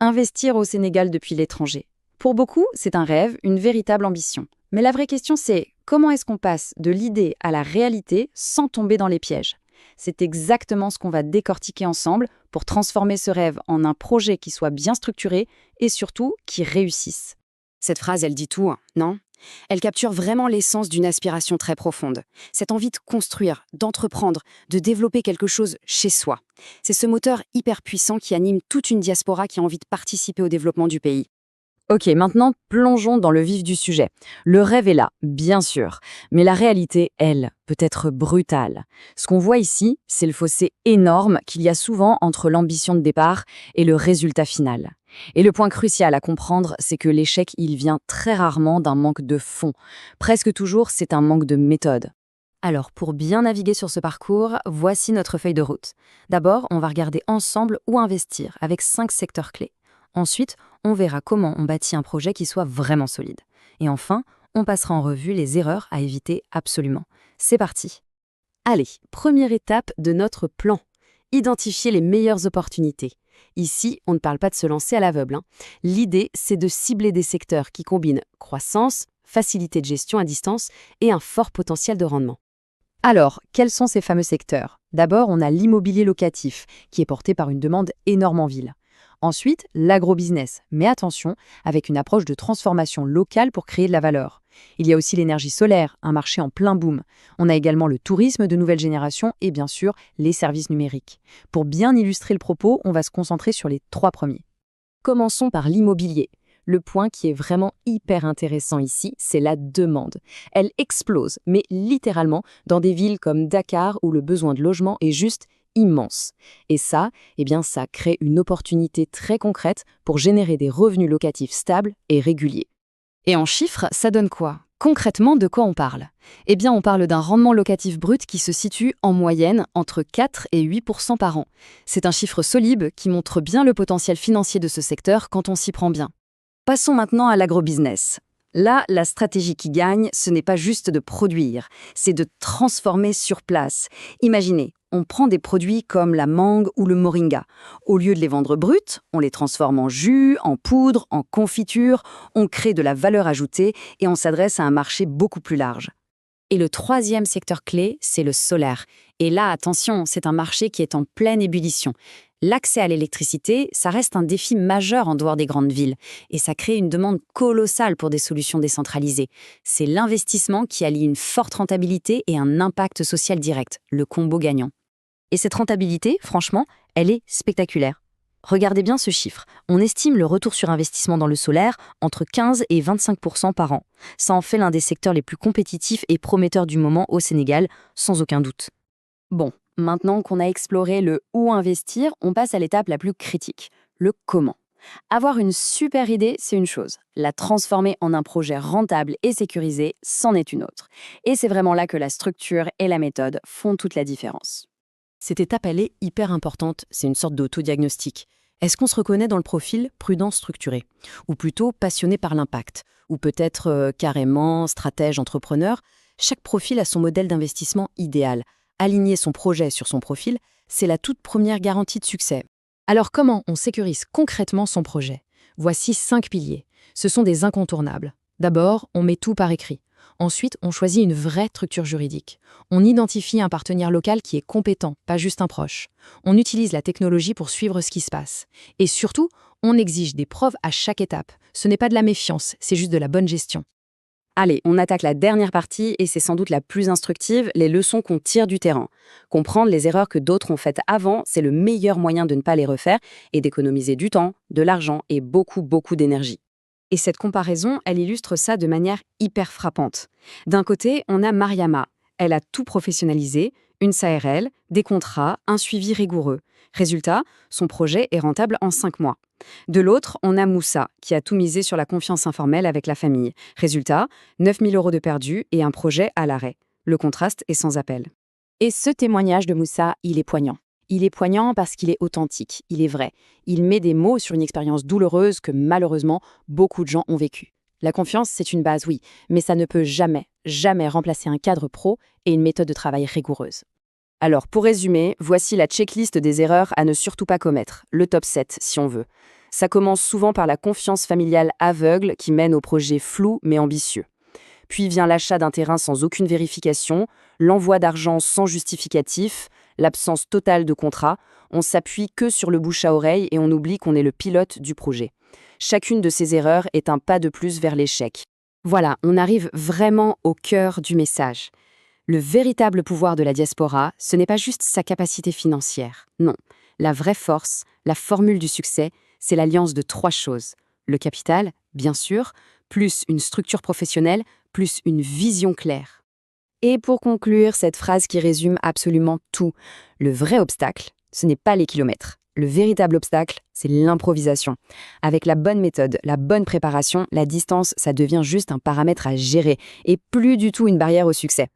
Investir au Sénégal depuis l'étranger. Pour beaucoup, c'est un rêve, une véritable ambition. Mais la vraie question, c'est comment est-ce qu'on passe de l'idée à la réalité sans tomber dans les pièges? C'est exactement ce qu'on va décortiquer ensemble pour transformer ce rêve en un projet qui soit bien structuré et surtout qui réussisse. Cette phrase, elle dit tout, hein, non? Elle capture vraiment l'essence d'une aspiration très profonde. Cette envie de construire, d'entreprendre, de développer quelque chose chez soi. C'est ce moteur hyper puissant qui anime toute une diaspora qui a envie de participer au développement du pays. Ok, maintenant plongeons dans le vif du sujet. Le rêve est là, bien sûr, mais la réalité, elle, peut être brutale. Ce qu'on voit ici, c'est le fossé énorme qu'il y a souvent entre l'ambition de départ et le résultat final. Et le point crucial à comprendre, c'est que l'échec, il vient très rarement d'un manque de fond. Presque toujours, c'est un manque de méthode. Alors, pour bien naviguer sur ce parcours, voici notre feuille de route. D'abord, on va regarder ensemble où investir, avec 5 secteurs clés. Ensuite, on verra comment on bâtit un projet qui soit vraiment solide. Et enfin, on passera en revue les erreurs à éviter absolument. C'est parti. Allez, première étape de notre plan. Identifier les meilleures opportunités. Ici, on ne parle pas de se lancer à l'aveugle, hein. L'idée, c'est de cibler des secteurs qui combinent croissance, facilité de gestion à distance et un fort potentiel de rendement. Alors, quels sont ces fameux secteurs? D'abord, on a l'immobilier locatif, qui est porté par une demande énorme en ville. Ensuite, l'agrobusiness, mais attention, avec une approche de transformation locale pour créer de la valeur. Il y a aussi l'énergie solaire, un marché en plein boom. On a également le tourisme de nouvelle génération et bien sûr, les services numériques. Pour bien illustrer le propos, on va se concentrer sur les 3 premiers. Commençons par l'immobilier. Le point qui est vraiment hyper intéressant ici, c'est la demande. Elle explose, mais littéralement, dans des villes comme Dakar où le besoin de logement est juste immense. Et ça, ça crée une opportunité très concrète pour générer des revenus locatifs stables et réguliers. Et en chiffres, ça donne quoi? Concrètement, de quoi on parle? On parle d'un rendement locatif brut qui se situe en moyenne entre 4 et 8% par an. C'est un chiffre solide qui montre bien le potentiel financier de ce secteur quand on s'y prend bien. Passons maintenant à l'agrobusiness. Là, la stratégie qui gagne, ce n'est pas juste de produire, c'est de transformer sur place. Imaginez, on prend des produits comme la mangue ou le moringa. Au lieu de les vendre bruts, on les transforme en jus, en poudre, en confiture, on crée de la valeur ajoutée et on s'adresse à un marché beaucoup plus large. Et le 3e secteur clé, c'est le solaire. Et là, attention, c'est un marché qui est en pleine ébullition. L'accès à l'électricité, ça reste un défi majeur en dehors des grandes villes. Et ça crée une demande colossale pour des solutions décentralisées. C'est l'investissement qui allie une forte rentabilité et un impact social direct, le combo gagnant. Et cette rentabilité, franchement, elle est spectaculaire. Regardez bien ce chiffre. On estime le retour sur investissement dans le solaire entre 15 et 25% par an. Ça en fait l'un des secteurs les plus compétitifs et prometteurs du moment au Sénégal, sans aucun doute. Bon, maintenant qu'on a exploré le où investir, on passe à l'étape la plus critique, le comment. Avoir une super idée, c'est une chose. La transformer en un projet rentable et sécurisé, c'en est une autre. Et c'est vraiment là que la structure et la méthode font toute la différence. Cette étape, elle est hyper importante, c'est une sorte d'autodiagnostic. Est-ce qu'on se reconnaît dans le profil prudent structuré? Ou plutôt passionné par l'impact? Ou peut-être carrément stratège entrepreneur? Chaque profil a son modèle d'investissement idéal. Aligner son projet sur son profil, c'est la toute première garantie de succès. Alors comment on sécurise concrètement son projet? Voici 5 piliers. Ce sont des incontournables. D'abord, on met tout par écrit. Ensuite, on choisit une vraie structure juridique. On identifie un partenaire local qui est compétent, pas juste un proche. On utilise la technologie pour suivre ce qui se passe. Et surtout, on exige des preuves à chaque étape. Ce n'est pas de la méfiance, c'est juste de la bonne gestion. Allez, on attaque la dernière partie et c'est sans doute la plus instructive, les leçons qu'on tire du terrain. Comprendre les erreurs que d'autres ont faites avant, c'est le meilleur moyen de ne pas les refaire et d'économiser du temps, de l'argent et beaucoup d'énergie. Et cette comparaison, elle illustre ça de manière hyper frappante. D'un côté, on a Mariama. Elle a tout professionnalisé, une SARL, des contrats, un suivi rigoureux. Résultat, son projet est rentable en 5 mois. De l'autre, on a Moussa, qui a tout misé sur la confiance informelle avec la famille. Résultat, 9 000 € de perdus et un projet à l'arrêt. Le contraste est sans appel. Et ce témoignage de Moussa, il est poignant. Il est poignant parce qu'il est authentique, il est vrai. Il met des mots sur une expérience douloureuse que malheureusement, beaucoup de gens ont vécue. La confiance, c'est une base, oui, mais ça ne peut jamais remplacer un cadre pro et une méthode de travail rigoureuse. Alors, pour résumer, voici la checklist des erreurs à ne surtout pas commettre, le top 7 si on veut. Ça commence souvent par la confiance familiale aveugle qui mène au projet flou mais ambitieux. Puis vient l'achat d'un terrain sans aucune vérification, l'envoi d'argent sans justificatif, l'absence totale de contrat. On s'appuie que sur le bouche à oreille et on oublie qu'on est le pilote du projet. Chacune de ces erreurs est un pas de plus vers l'échec. Voilà, on arrive vraiment au cœur du message. Le véritable pouvoir de la diaspora, ce n'est pas juste sa capacité financière. Non, la vraie force, la formule du succès, c'est l'alliance de 3 choses. Le capital, bien sûr, plus une structure professionnelle, plus une vision claire. Et pour conclure, cette phrase qui résume absolument tout, le vrai obstacle, ce n'est pas les kilomètres. Le véritable obstacle, c'est l'improvisation. Avec la bonne méthode, la bonne préparation, la distance, ça devient juste un paramètre à gérer et plus du tout une barrière au succès.